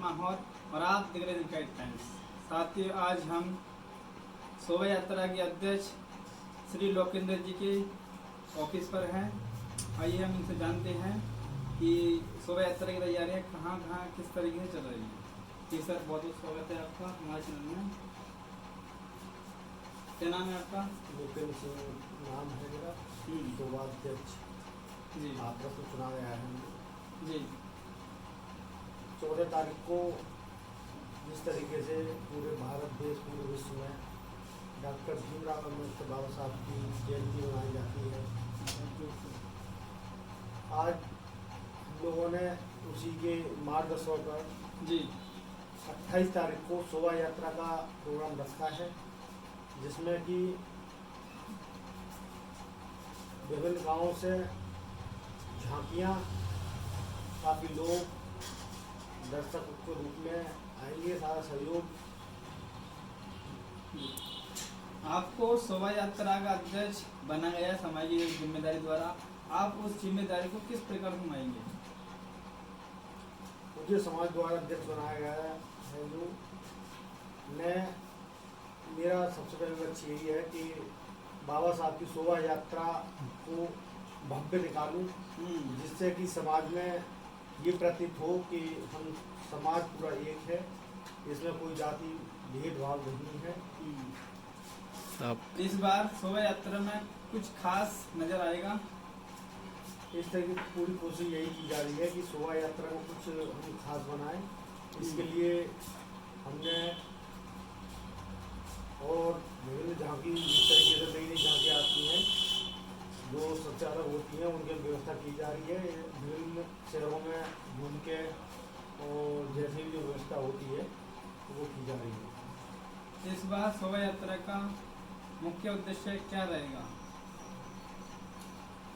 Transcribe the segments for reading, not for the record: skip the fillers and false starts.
शर्मा और आप देख रहे हैं इनसाइड टाइम्स। साथियों, आज हम शोभा यात्रा के अध्यक्ष श्री लोकेंद्र जी के ऑफिस पर हैं। आइए हम इनसे जानते हैं कि शोभा यात्रा की तैयारियां कहाँ कहाँ किस तरीके से चल रही हैं। जी सर, बहुत बहुत स्वागत है आपका हमारे चैनल में। क्या नाम है आपका? लोकेंद्र सिंह नाम है मेरा, शोभा अध्यक्ष जी हाथरस से चुना गया है। जी 14 तारीख को जिस तरीके से पूरे भारत देश पूरे विश्व में डॉक्टर भीमराव अम्बेडकर बाबा साहब की जयंती मनाई जाती है, आज हम लोगों ने उसी के मार्गदर्शन पर जी 28 तारीख को शोभा यात्रा का प्रोग्राम रखा है, जिसमें कि विभिन्न गांवों से झांकियां, काफ़ी लोग दर्शक के रूप में आएंगे। सारा सहयोग। आपको शोभा यात्रा का अध्यक्ष बना गया सामाजिक जिम्मेदारी द्वारा, आप उस जिम्मेदारी को किस प्रकार निभाएंगे? मुझे समाज द्वारा अध्यक्ष बनाया गया है जो मेरा सबसे पहले लक्ष्य यही है कि बाबा साहब की शोभा यात्रा को भव्य निकालूं, जिससे कि समाज में ये प्रतीत हो कि हम समाज पूरा एक है, इसमें कोई जाति भेदभाव नहीं है। इस बार शोभा यात्रा में कुछ खास नजर आएगा? इस तरह की पूरी कोशिश यही की जा रही है कि शोभा यात्रा को कुछ हम खास बनाएं। इसके लिए हमने और विभिन्न झांकी जिस तरीके से नई नई झांकी आती हैं जो सबसे अलग होती हैं, उनकी व्यवस्था की जा रही है। विभिन्न शहरों में घूम के और जैसे भी जो व्यवस्था होती है वो की जा रही है। इस बार शोभा यात्रा का मुख्य उद्देश्य क्या रहेगा?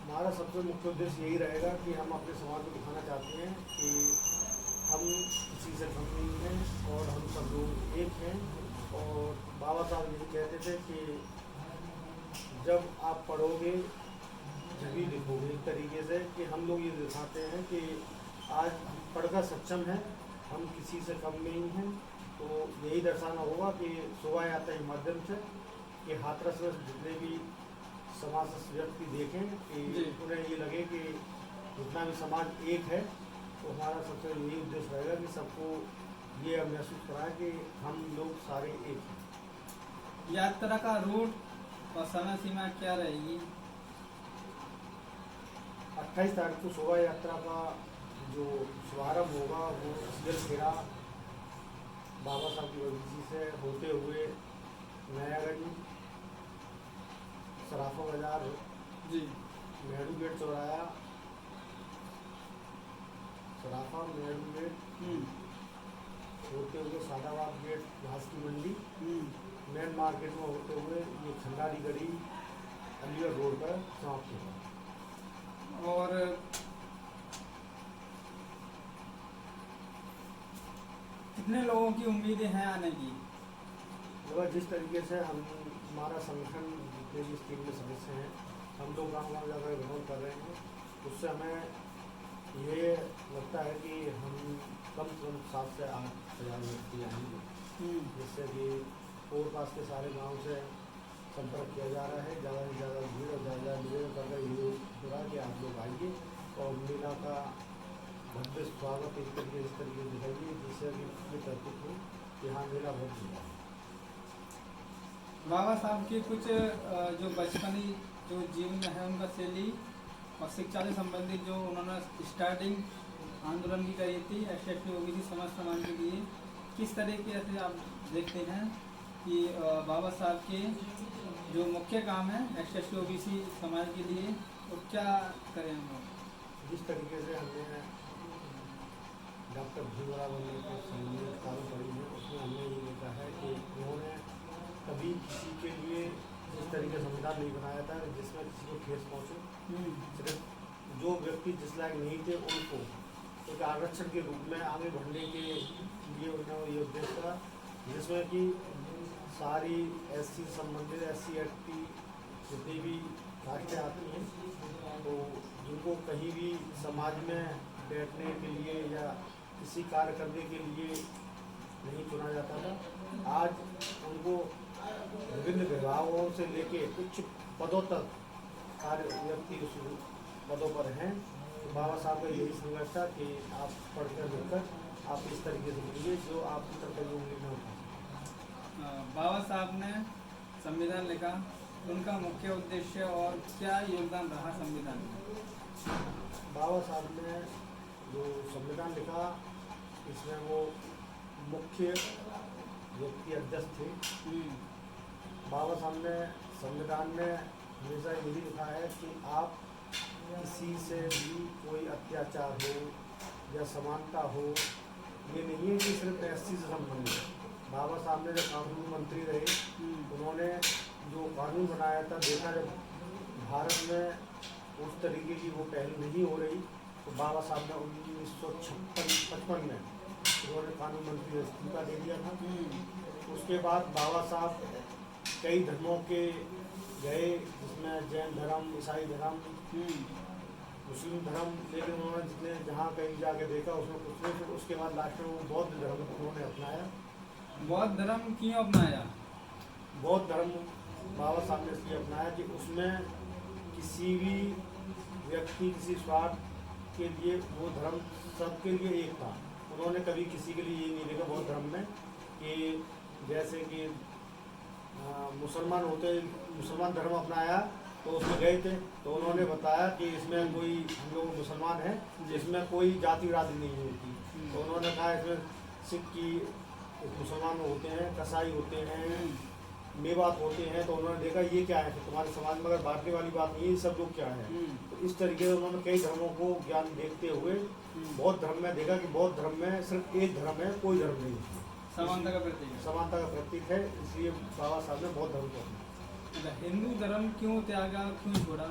हमारा सबसे मुख्य उद्देश्य यही रहेगा कि हम अपने समाज को दिखाना चाहते हैं कि हम किसी से कम नहीं हैं और हम सब लोग एक हैं। और बाबा साहब यही कहते थे कि जब आप पढ़ोगे जभी लिखोगे, एक तरीके से कि हम लोग ये दिखाते हैं कि आज हम पढ़कर सक्षम हैं, हम किसी से कम नहीं हैं। तो यही दर्शाना होगा कि शोभा यात्रा के माध्यम से कि हाथरस में जितने भी समाज से व्यक्ति देखें कि उन्हें ये लगे कि जितना भी समाज एक है। तो हमारा सबसे यही उद्देश्य रहेगा कि सबको ये महसूस कराएं कि हम लोग सारे एक हैं। यात्रा का रूट और समय सीमा क्या रहेगी? 28 तारीख को शोभा यात्रा का जो शुभारंभ होगा वो खेड़ा बाबा साहब की बगीची से होते हुए नयागंज, सराफा बाजार, जी नेहरू गेट चौराया, सराफा नेहरू गेट होते हुए सादाबाद गेट, घास की मंडी, मेन मार्केट में होते हुए ये खंडारी गली अलीगढ़ रोड पर समाप्त होगा। और कितने लोगों की उम्मीदें हैं आने की? मगर जिस तरीके से हमारा संगठन जितने भी इस टीम में सदस्य हैं, हम लोग गाँव गाँव जाकर भ्रमण कर रहे हैं, उससे हमें ये लगता है कि हम कम से कम 7 से 8 हज़ार व्यक्ति आएंगे, जिससे कि और पास के सारे गांव से संपर्क किया जा रहा है। ज़्यादा से ज़्यादा भीड़ और ज़्यादा निवेदन करके ये हो रहा है कि आप लोग आइए और मेला का भव्य स्वागत इस तरीके से दिखाइए, जिससे कि ये प्रतीत हो कि हाँ मेला बहुत जुड़ा है। बाबा साहब की कुछ जो बचपनी जो जीवन है उनका शैली और शिक्षा से संबंधित जो उन्होंने स्टार्टिंग आंदोलन की करी थी एसएसटी ओबीसी समाज सम्मान के लिए, किस तरीके से आप देखते हैं कि बाबा साहब के जो मुख्य काम है एसएसटी ओबीसी समाज के लिए, तो क्या करें हम लोग? जिस तरीके से हमने डॉक्टर भीमराव अम्बेडकर से संबंधित किताबें पढ़ी हैं, उसमें हमने ये देखा है कि उन्होंने कभी किसी के लिए जिस तरीके से संविधान नहीं बनाया था जिसमें किसी को ठेस पहुँचे। सिर्फ जो व्यक्ति जिस लायक नहीं थे उनको एक आरक्षण के रूप में आगे बढ़ने के लिए उन्होंने ये उद्देश्य था, जिसमें कि सारी एससी संबंधित SC ST जितनी भी कास्टें आती हैं, तो जिनको कहीं भी समाज में बैठने के लिए या किसी कार्य करने के लिए नहीं चुना जाता था। आज उनको विभिन्न विभागों से लेके उच्च पदों तक कार्य व्यक्ति उस पदों पर हैं। तो बाबा साहब का यही संघर्ष था कि आप पढ़कर लिखकर आप इस तरीके से मिलिए जो आपकी कर्तव्य उंगली न उठा। बाबा साहब ने संविधान लिखा, उनका मुख्य उद्देश्य और क्या योगदान रहा संविधान में? बाबा साहब ने जो संविधान लिखा इसमें वो मुख्य व्यक्ति अध्यक्ष थे। बाबा साहब ने संविधान में हमेशा यही लिखा है कि आप किसी से भी कोई अत्याचार हो या समानता हो, ये नहीं है कि सिर्फ एससी से संबंधित है। बाबा साहब ने जब कानून मंत्री रहे, उन्होंने जो कानून बनाया था, देखा जब भारत में उस तरीके की वो पहल नहीं हो रही, तो बाबा साहब ने 1955 में उन्होंने कानून मंत्री इस्तीफा दे दिया था। उसके बाद बाबा साहब कई धर्मों के गए, जिसमें जैन धर्म, ईसाई धर्म, मुस्लिम धर्म, लेकिन उन्होंने जितने जहाँ कहीं जाके देखा उसमें कुछ नहीं। फिर उसके बाद लास्ट में वो बौद्ध धर्म उन्होंने अपनाया। बौद्ध धर्म क्यों अपनाया? बौद्ध धर्म बाबा साहब ने इसलिए अपनाया कि उसमें किसी भी व्यक्ति किसी स्वार्थ के लिए वो धर्म सबके लिए एक था। उन्होंने कभी किसी के लिए ये नहीं देखा बौद्ध धर्म में कि जैसे कि मुसलमान होते, मुसलमान धर्म अपनाया तो उसमें गए थे, तो उन्होंने बताया कि इसमें कोई, हम लोग मुसलमान हैं, इसमें कोई जाति राधि नहीं होती। तो उन्होंने कहा इसमें सिख की मुसलमान होते हैं, कसाई होते हैं, मेवात होते हैं। तो उन्होंने देखा ये क्या है, तो तुम्हारे समाज में अगर बांटने वाली बात नहीं है, ये सब लोग क्या है। तो इस तरीके से उन्होंने कई धर्मों को ज्ञान देखते हुए बौद्ध धर्म में देखा कि बौद्ध धर्म में सिर्फ एक धर्म है, कोई धर्म नहीं है, समानता का प्रतीक है। समानता का प्रतीक है। इसलिए बाबा साहब ने बौद्ध धर्म को अपनाया। हिंदू धर्म क्यों त्यागा, क्यों छोड़ा?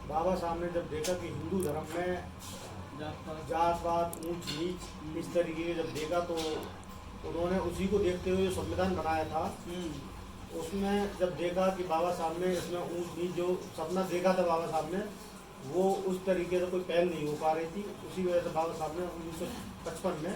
बाबा साहब ने जब देखा कि हिंदू धर्म में जात पात, ऊंच नीच इस तरीके के जब देखा, तो उन्होंने उसी को देखते हुए जो संविधान बनाया था, उसमें जब देखा कि बाबा साहब ने इसमें ऊंच नीच जो सपना देखा था बाबा साहब ने, वो उस तरीके से कोई पहल नहीं हो पा रही थी। उसी वजह से बाबा साहब ने 1955 में